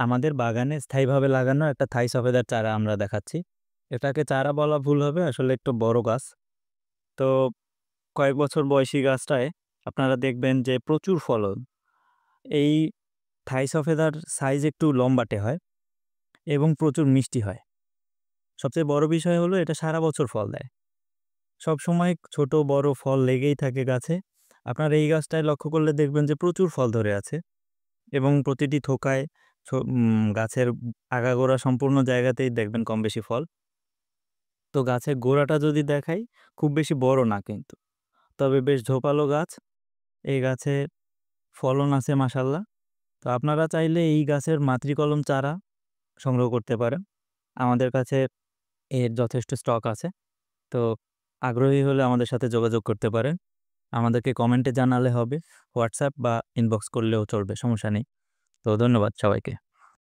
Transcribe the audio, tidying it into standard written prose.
আমাদের বাগানে স্থায়ীভাবে লাগানো একটা থাই সফেদার চারা আমরা দেখাচ্ছি। এটাকে চারা বলা ভুল হবে, আসলে একটু বড় গাছ। তো কয়েক বছর বয়সী গাছটায় আপনারা দেখবেন যে প্রচুর ফলন। এই থাই সফেদার সাইজ একটু লম্বাটে হয় এবং প্রচুর মিষ্টি হয়। সবচেয়ে বড় বিষয় হলো এটা সারা বছর ফল দেয়। সবসময় ছোট বড় ফল লেগেই থাকে গাছে। আপনারা এই গাছটায় লক্ষ্য করলে দেখবেন যে প্রচুর ফল ধরে আছে এবং প্রতিটি থোকায় গাছের আগাগোড়া সম্পূর্ণ জায়গাতেই দেখবেন কম বেশি ফল। তো গাছের গোড়াটা যদি দেখাই, খুব বেশি বড় না কিন্তু। তবে বেশ ঝোপালো গাছ। এই গাছে ফলন আছে মাশাআল্লাহ। তো আপনারা চাইলে এই গাছের মাতৃকলম চারা সংগ্রহ করতে পারেন। আমাদের কাছে এর যথেষ্ট স্টক আছে। তো আগ্রহী হলে আমাদের সাথে যোগাযোগ করতে পারেন। আমাদেরকে কমেন্টে জানালে হবে। হোয়াটসঅ্যাপ বা ইনবক্স করলেও চলবে, সমস্যা নেই। তো ধন্যবাদ সবাইকে।